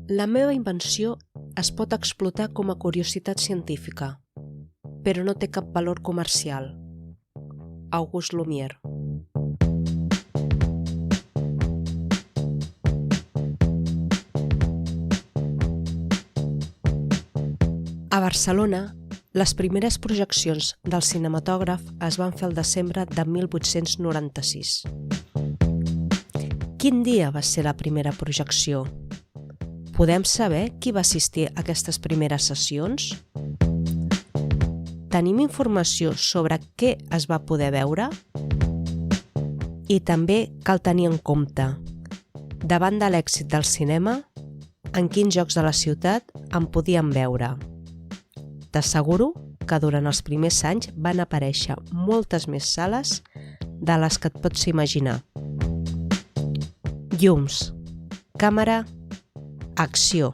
La meva invenció es pot explotar com a curiositat científica, però no té cap valor comercial. Auguste Lumière. A Barcelona, les primeres projeccions del cinematògraf es van fer el desembre de 1896. Quin dia va ser la primera projecció? Podem saber qui va assistir a aquestes primeres sessions? Tenim informació sobre què es va poder veure? I també cal tenir en compte, davant de l'èxit del cinema, en quins llocs de la ciutat en podíem veure. T'asseguro que durant els primers anys van aparèixer moltes més sales de les que et pots imaginar. Llums, càmera, acció.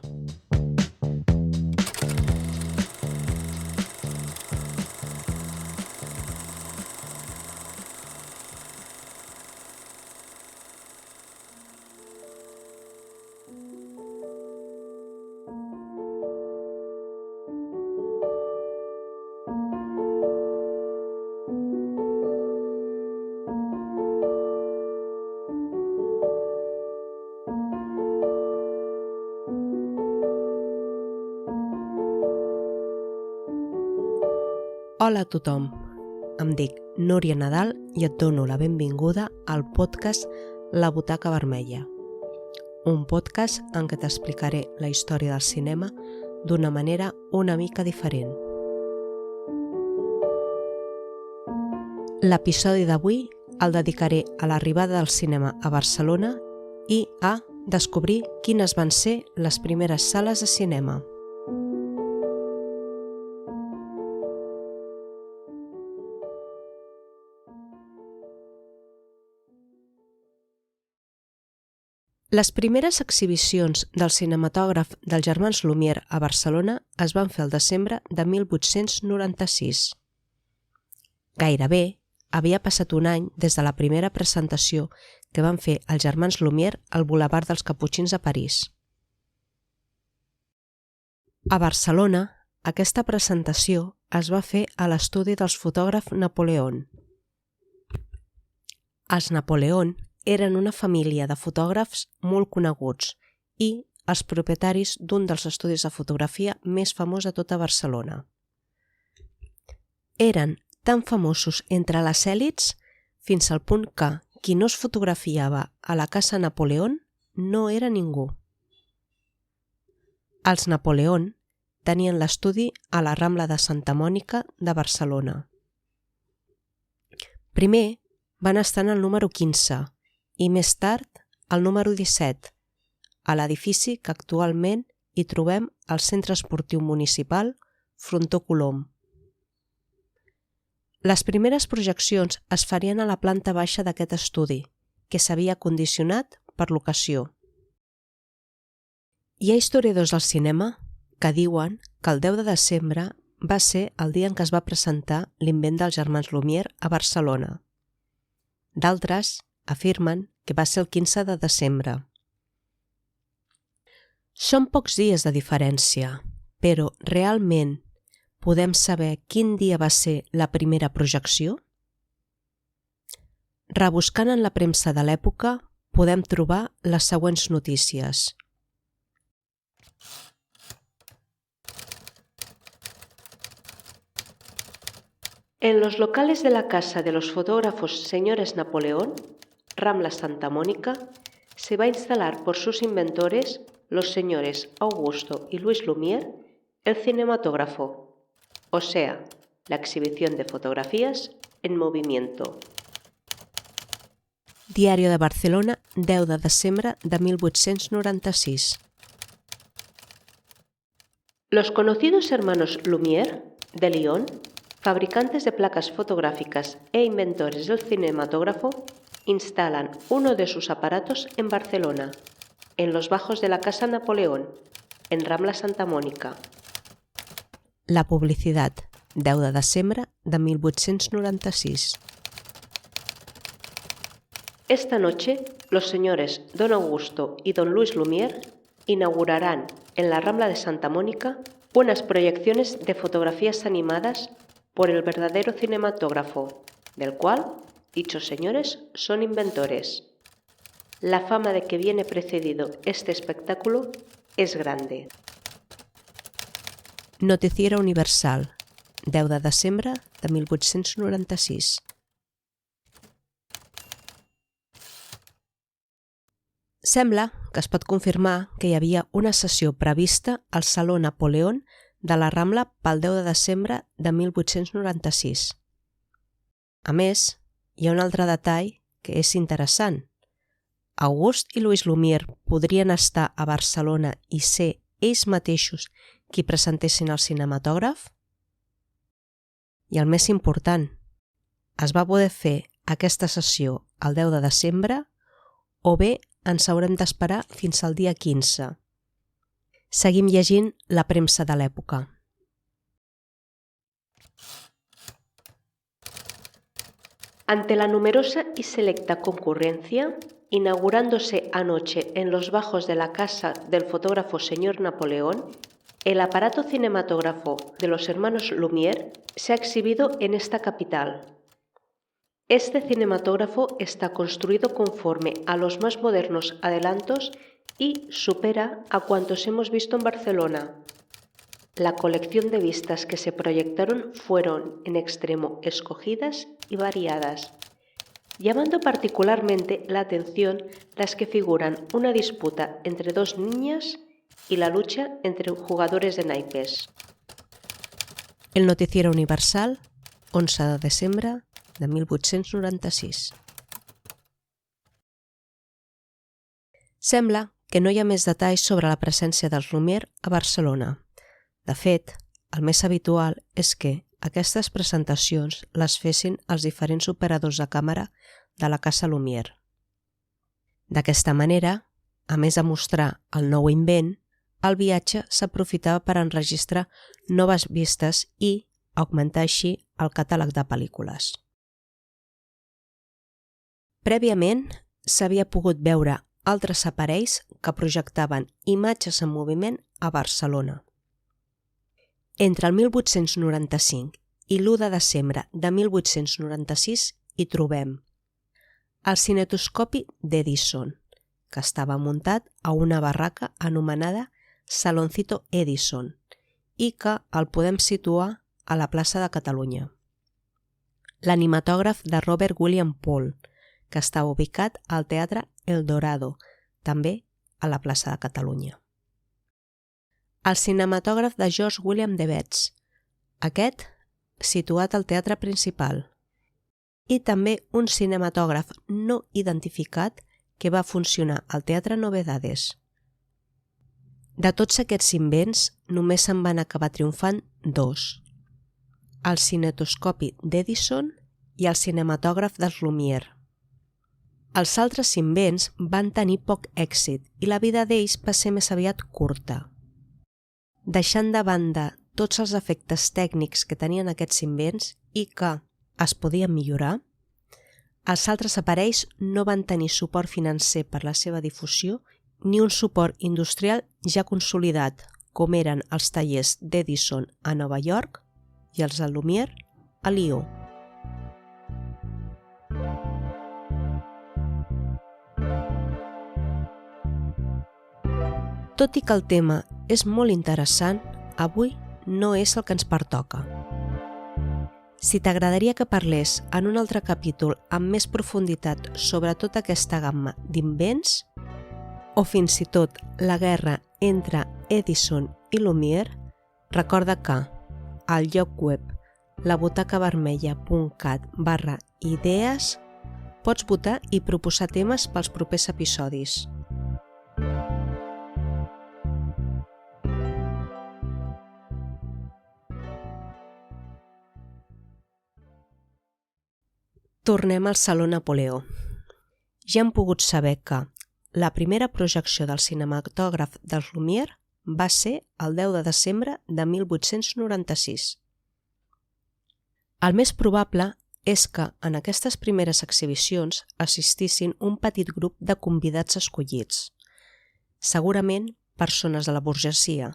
Hola a tothom, em dic Núria Nadal i et dono la benvinguda al podcast La Butaca Vermella, un podcast en què t'explicaré la història del cinema d'una manera una mica diferent. L'episodi d'avui el dedicaré a l'arribada del cinema a Barcelona i a descobrir quines van ser les primeres sales de cinema. Les primeres exhibicions del cinematògraf dels germans Lumière a Barcelona es van fer el desembre de 1896. Gairebé havia passat un any des de la primera presentació que van fer els germans Lumière al Boulevard dels Caputxins a París. A Barcelona, aquesta presentació es va fer a l'estudi dels fotògrafs Napoleon. Els Napoleon eren una família de fotògrafs molt coneguts i els propietaris d'un dels estudis de fotografia més famós de tota Barcelona. Eren tan famosos entre les èlits fins al punt que qui no es fotografiava a la casa Napoleon no era ningú. Els Napoleon tenien l'estudi a la Rambla de Santa Mònica de Barcelona. Primer van estar en el número 15 i més tard al número 17, a l'edifici que actualment hi trobem al Centre Esportiu Municipal Frontó Colom. Les primeres projeccions es farien a la planta baixa d'aquest estudi, que s'havia condicionat per l'ocasió. Hi ha historiadors del cinema que diuen que el 10 de desembre va ser el dia en què es va presentar l'invent dels germans Lumière a Barcelona. D'altres afirmen que va ser el 15 de desembre. Són pocs dies de diferència, però realment podem saber quin dia va ser la primera projecció? Rebuscant en la premsa de l'època podem trobar les següents notícies. En los locales de la casa de los fotógrafos señores Napoleón, Rambla Santa Mónica, se va a instalar por sus inventores, los señores Augusto y Luis Lumière, el cinematógrafo, o sea, la exhibición de fotografías en movimiento. Diario de Barcelona, 10 de desembre de 1896. Los conocidos hermanos Lumière, de Lyon, fabricantes de placas fotográficas e inventores del cinematógrafo, instalan uno de sus aparatos en Barcelona, en los bajos de la Casa Napoleón, en Rambla Santa Mónica. La publicitat, 10 de desembre de 1896. Esta noche, los señores Don Augusto y Don Luis Lumière inaugurarán en la Rambla de Santa Mónica unas proyecciones de fotografías animadas por el verdadero cinematógrafo, del cual dichos señores son inventores. La fama de que viene precedido este espectáculo es grande. Noticiero Universal, 10 de desembre de 1896. Sembla que es pot confirmar que hi havia una sessió prevista al Saló Napoleón de la Rambla pel 10 de desembre de 1896. A més, hi ha un altre detall que és interessant. August i Louis Lumière podrien estar a Barcelona i ser ells mateixos qui presentessin el cinematògraf? I el més important, es va poder fer aquesta sessió el 10 de desembre o bé ens haurem d'esperar fins al dia 15. Seguim llegint la premsa de l'època. Ante la numerosa y selecta concurrencia, inaugurándose anoche en los bajos de la casa del fotógrafo señor Napoleón, el aparato cinematógrafo de los hermanos Lumière se ha exhibido en esta capital. Este cinematógrafo está construido conforme a los más modernos adelantos y supera a cuantos hemos visto en Barcelona. La colección de vistas que se proyectaron fueron en extremo escogidas y variadas, llamando particularmente la atención las que figuran una disputa entre dos niñas y la lucha entre jugadores de naipes. El Noticiero Universal, 11 de desembre de 1896. Sembla que no hi ha més detalls sobre la presència dels Lumière a Barcelona. De fet, el més habitual és que aquestes presentacions les fessin els diferents operadors de càmera de la Casa Lumière. D'aquesta manera, a més de mostrar el nou invent, el viatge s'aprofitava per enregistrar noves vistes i augmentar així el catàleg de pel·lícules. Prèviament, s'havia pogut veure altres aparells que projectaven imatges en moviment a Barcelona. Entre el 1895 i l'1 de desembre de 1896 hi trobem el cinetoscopi d'Edison, que estava muntat a una barraca anomenada Saloncito Edison i que el podem situar a la plaça de Catalunya. L'animatògraf de Robert William Paul, que estava ubicat al Teatre El Dorado, també a la plaça de Catalunya. El cinematògraf de George William Devetz, aquest situat al Teatre Principal, i també un cinematògraf no identificat que va funcionar al Teatre Novedades. De tots aquests invents, només se'n van acabar triomfant dos: el cinetoscopi d'Edison i el cinematògraf dels Lumière. Els altres invents van tenir poc èxit i la vida d'ells va ser més aviat curta. Deixant de banda tots els efectes tècnics que tenien aquests invents i que es podien millorar, els altres aparells no van tenir suport financer per la seva difusió ni un suport industrial ja consolidat, com eren els tallers d'Edison a Nova York i els de Lumière a Lió. Tot i que el tema és molt interessant, avui no és el que ens pertoca. Si t'agradaria que parlés en un altre capítol amb més profunditat sobre tota aquesta gamma d'invents, o fins i tot la guerra entre Edison i Lumière, recorda que al lloc web labutacavermella.cat/idees pots votar i proposar temes pels propers episodis. Tornem al Saló Napoleó. Ja hem pogut saber que la primera projecció del cinematògraf dels Lumière va ser el 10 de desembre de 1896. El més probable és que en aquestes primeres exhibicions assistissin un petit grup de convidats escollits, segurament persones de la burgesia,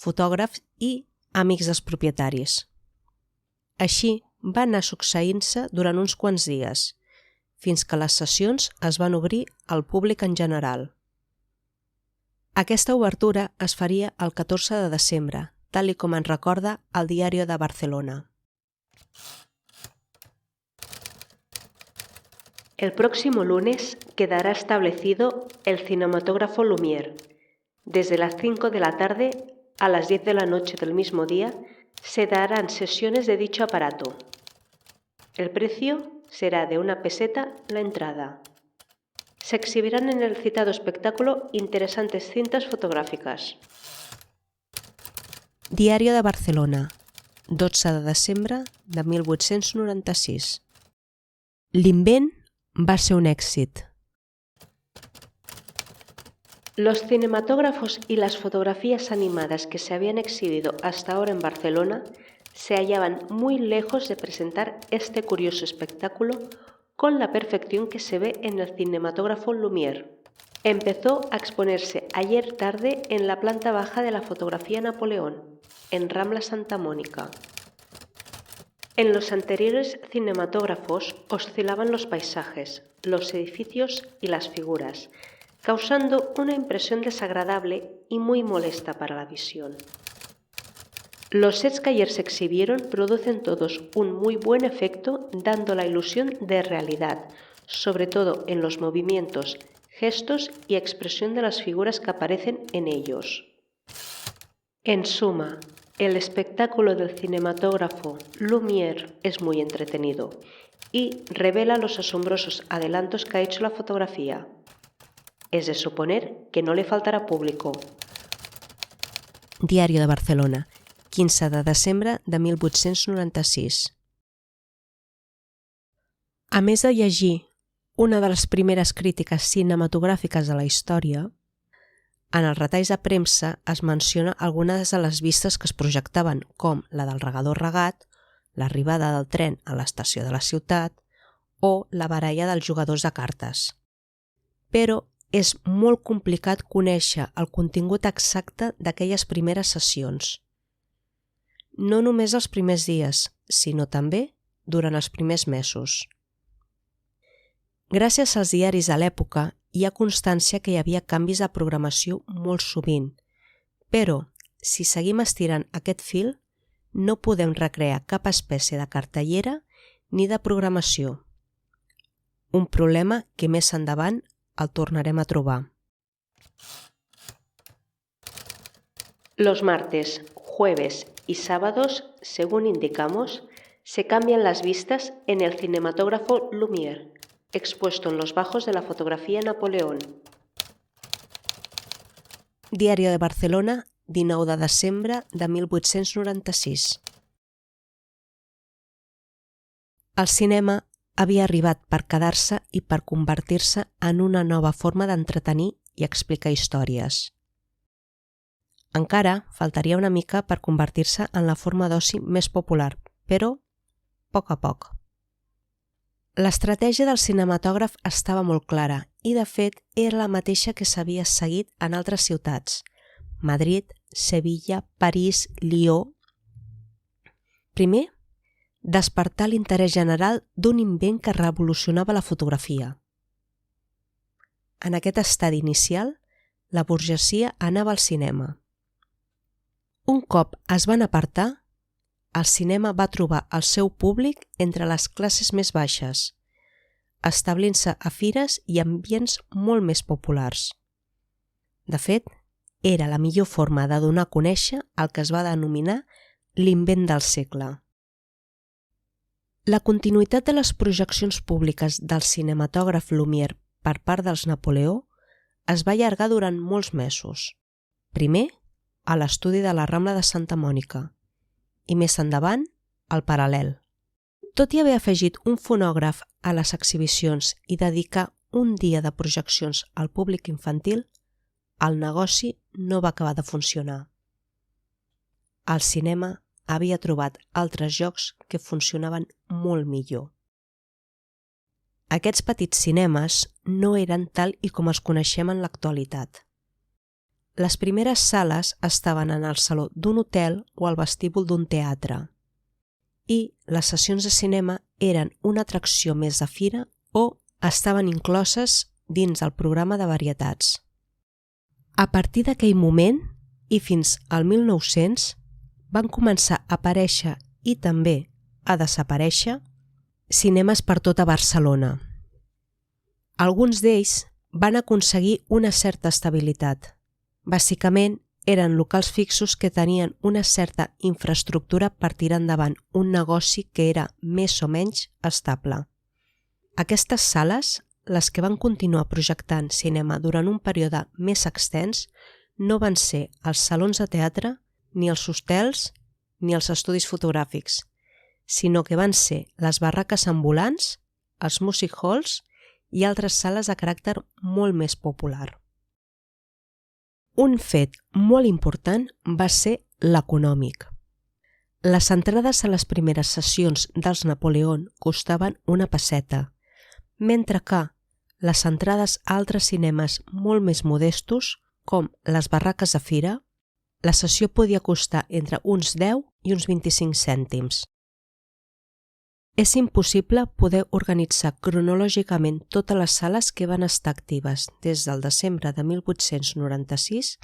fotògrafs i amics dels propietaris. Així va anar succeint-se durant uns quants dies, fins que les sessions es van obrir al públic en general. Aquesta obertura es faria el 14 de desembre, tal com ens recorda el Diario de Barcelona. El próximo lunes quedará establecido el cinematógrafo Lumière. Desde las 5 de la tarde a las 10 de la noche del mismo día se darán sesiones de dicho aparato. El precio será de 1 peseta la entrada. Se exhibirán en el citado espectáculo interesantes cintas fotográficas. Diario de Barcelona, 12 de desembre de 1896. L'invent va ser un èxit. Los cinematógrafos y las fotografías animadas que se habían exhibido hasta ahora en Barcelona se hallaban muy lejos de presentar este curioso espectáculo con la perfección que se ve en el cinematógrafo Lumière. Empezó a exponerse ayer tarde en la planta baja de la Fotografía Napoleón, en Rambla Santa Mónica. En los anteriores cinematógrafos oscilaban los paisajes, los edificios y las figuras, causando una impresión desagradable y muy molesta para la visión. Los sets que ayer se exhibieron producen todos un muy buen efecto, dando la ilusión de realidad, sobre todo en los movimientos, gestos y expresión de las figuras que aparecen en ellos. En suma, el espectáculo del cinematógrafo Lumière es muy entretenido y revela los asombrosos adelantos que ha hecho la fotografía. Es de suponer que no le faltará público. Diario de Barcelona, 15 de desembre de 1896. A més de llegir una de les primeres crítiques cinematogràfiques de la història, en els retalls de premsa es menciona algunes de les vistes que es projectaven, com la del regador regat, l'arribada del tren a l'estació de la ciutat o la baralla dels jugadors de cartes. Però és molt complicat conèixer el contingut exacte d'aquelles primeres sessions. No només els primers dies, sinó també durant els primers mesos. Gràcies als diaris de l'època hi ha constància que hi havia canvis de programació molt sovint, però si seguim estirant aquest fil no podem recrear cap espècie de cartellera ni de programació. Un problema que més endavant el tornarem a trobar. Los martes, jueves y sábados, según indicamos, se cambian las vistas en el cinematógrafo Lumière, expuesto en los bajos de la Fotografía Napoleón. Diario de Barcelona, 19 de desembre de 1896. El cinema havia arribat per quedar-se i per convertir-se en una nova forma d'entretenir i explicar històries. Encara faltaria una mica per convertir-se en la forma d'oci més popular, però a poc. L'estratègia del cinematògraf estava molt clara i, de fet, era la mateixa que s'havia seguit en altres ciutats: Madrid, Sevilla, París, Lió. Primer, despertar l'interès general d'un invent que revolucionava la fotografia. En aquest estadi inicial, la burgesia anava al cinema. Un cop es van apartar, el cinema va trobar el seu públic entre les classes més baixes, establint-se a fires i ambients molt més populars. De fet, era la millor forma de donar a conèixer el que es va denominar l'invent del segle. La continuïtat de les projeccions públiques del cinematògraf Lumière per part dels Napoleó es va allargar durant molts mesos. Primer, a l'estudi de la Rambla de Santa Mònica i més endavant, al Paral·lel. Tot i haver afegit un fonògraf a les exhibicions i dedicar un dia de projeccions al públic infantil, el negoci no va acabar de funcionar. El cinema havia trobat altres llocs que funcionaven molt millor. Aquests petits cinemes no eren tal i com els coneixem en l'actualitat. Les primeres sales estaven en el saló d'un hotel o al vestíbul d'un teatre i les sessions de cinema eren una atracció més de fira o estaven incloses dins el programa de varietats. A partir d'aquell moment i fins al 1900 van començar a aparèixer i també a desaparèixer cinemes per tota Barcelona. Alguns d'ells van aconseguir una certa estabilitat. Bàsicament, eren locals fixos que tenien una certa infraestructura per tirar endavant un negoci que era més o menys estable. Aquestes sales, les que van continuar projectant cinema durant un període més extens, no van ser els salons de teatre, ni els hostels, ni els estudis fotogràfics, sinó que van ser les barraques ambulants, els music halls i altres sales de caràcter molt més popular. Un fet molt important va ser l'econòmic. Les entrades a les primeres sessions dels Napoleón costaven una pesseta, mentre que les entrades a altres cinemes molt més modestos, com les barraques de fira, la sessió podia costar entre uns 10 i uns 25 cèntims. És impossible poder organitzar cronològicament totes les sales que van estar actives des del desembre de 1896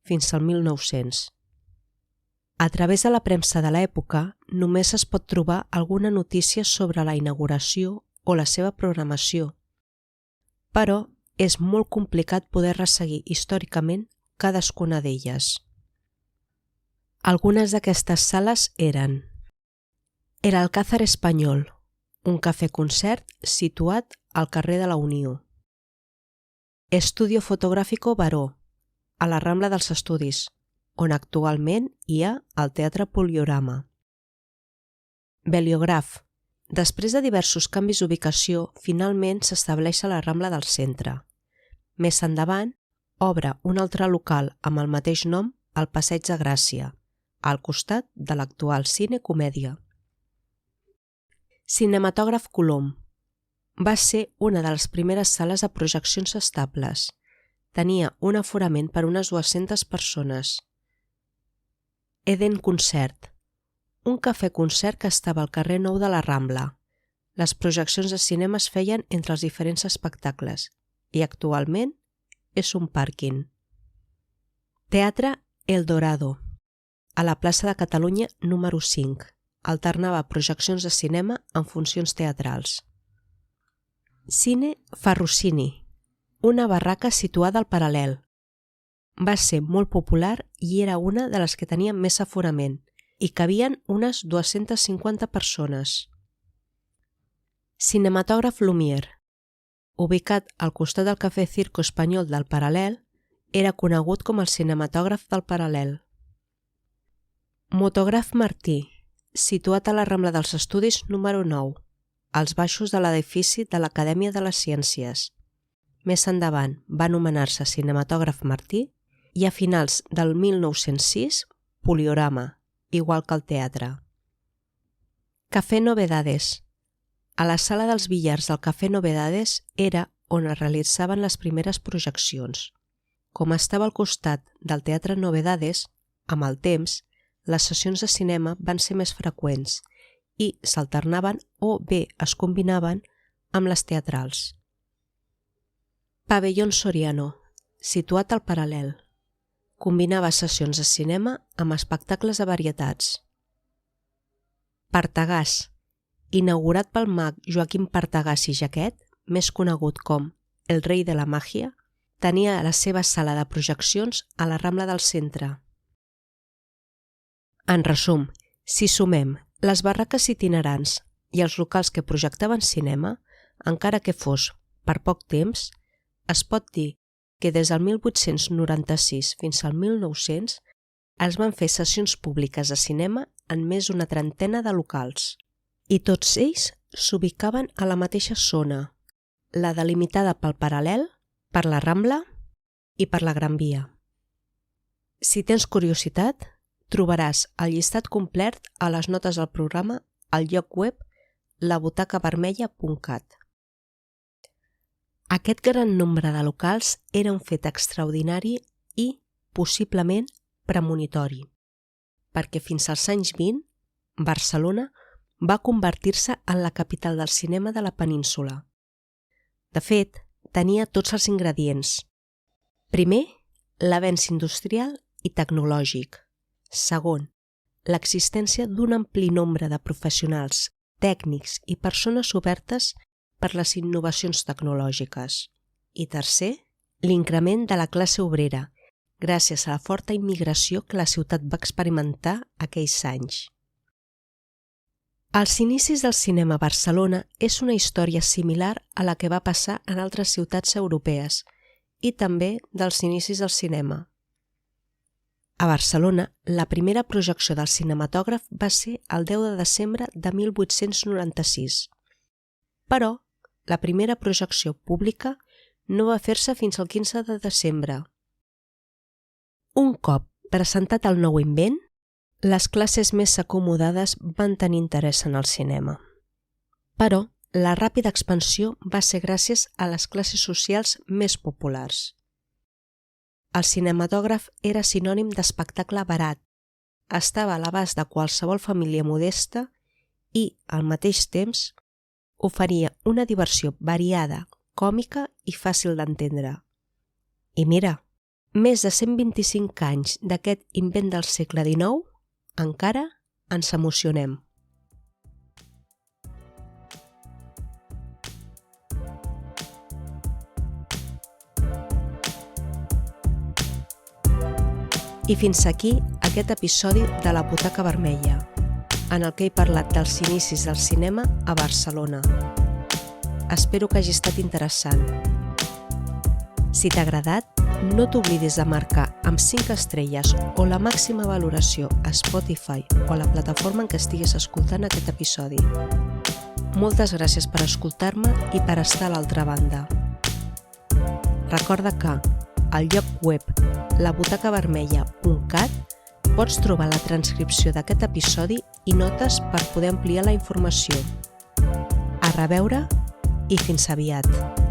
fins al 1900. A través de la premsa de l'època només es pot trobar alguna notícia sobre la inauguració o la seva programació, però és molt complicat poder resseguir històricament cadascuna d'elles. Algunes d'aquestes sales eren el Alcázar Espanyol, un cafè-concert situat al carrer de la Unió. Estudio Fotográfico Baró, a la Rambla dels Estudis, on actualment hi ha el Teatre Poliorama. Beliograf. Després de diversos canvis d'ubicació, finalment s'estableix a la Rambla del Centre. Més endavant, obre un altre local amb el mateix nom al Passeig de Gràcia, al costat de l'actual Cine Comèdia. Cinematògraf Colom. Va ser una de les primeres sales de projeccions estables. Tenia un aforament per unes 200 persones. Eden Concert. Un cafè-concert que estava al carrer Nou de la Rambla. Les projeccions de cinema es feien entre els diferents espectacles i actualment és un pàrquing. Teatre El Dorado, a la plaça de Catalunya número 5. Alternava projeccions de cinema amb funcions teatrals. Cine Ferrucini, una barraca situada al Paral·lel. Va ser molt popular i era una de les que tenien més aforament i cabien unes 250 persones. Cinematògraf Lumière, ubicat al costat del Cafè Circo Espanyol del Paral·lel, era conegut com el cinematògraf del Paral·lel. Motograf Martí, situat a la Rambla dels Estudis número 9, als baixos de l'edifici de l'Acadèmia de les Ciències. Més endavant va anomenar-se Cinematògraf Martí i a finals del 1906 Poliorama, igual que el teatre. Café Novedades. A la sala dels billars del Café Novedades era on es realitzaven les primeres projeccions. Com estava al costat del Teatre Novedades, amb el temps, les sessions de cinema van ser més freqüents i s'alternaven o bé es combinaven amb les teatrals. Pabellón Soriano, situat al Paral·lel. Combinava sessions de cinema amb espectacles de varietats. Partagàs, inaugurat pel mag Joaquim Partagàs i Jaquet, més conegut com el rei de la màgia, tenia la seva sala de projeccions a la Rambla del Centre. En resum, si sumem les barraques itinerants i els locals que projectaven cinema, encara que fos per poc temps, es pot dir que des del 1896 fins al 1900 es van fer sessions públiques de cinema en més d'una trentena de locals. I tots ells s'ubicaven a la mateixa zona, la delimitada pel Paral·lel, per la Rambla i per la Gran Via. Si tens curiositat, trobaràs el llistat complet a les notes del programa al lloc web labutacavermella.cat. Aquest gran nombre de locals era un fet extraordinari i, possiblement premonitori, perquè fins als anys 20, Barcelona va convertir-se en la capital del cinema de la península. De fet, tenia tots els ingredients. Primer, l'avenç industrial i tecnològic. Segon, l'existència d'un ampli nombre de professionals, tècnics i persones obertes per les innovacions tecnològiques. I tercer, l'increment de la classe obrera, gràcies a la forta immigració que la ciutat va experimentar aquells anys. Els inicis del cinema a Barcelona és una història similar a la que va passar en altres ciutats europees i també dels inicis del cinema. A Barcelona, la primera projecció del cinematògraf va ser el 10 de desembre de 1896. Però la primera projecció pública no va fer-se fins al 15 de desembre. Un cop presentat el nou invent, les classes més acomodades van tenir interès en el cinema. Però la ràpida expansió va ser gràcies a les classes socials més populars. El cinematògraf era sinònim d'espectacle barat, estava a l'abast de qualsevol família modesta i, al mateix temps, oferia una diversió variada, còmica i fàcil d'entendre. I mira, més de 125 anys d'aquest invent del segle XIX, encara ens emocionem. I fins aquí aquest episodi de La Butaca Vermella, en el que he parlat dels inicis del cinema a Barcelona. Espero que hagi estat interessant. Si t'ha agradat, no t'oblidis de marcar amb 5 estrelles o la màxima valoració a Spotify o a la plataforma en què estiguis escoltant aquest episodi. Moltes gràcies per escoltar-me i per estar a l'altra banda. Recorda que al lloc web labutacavermella.cat pots trobar la transcripció d'aquest episodi i notes per poder ampliar la informació. A reveure i fins aviat!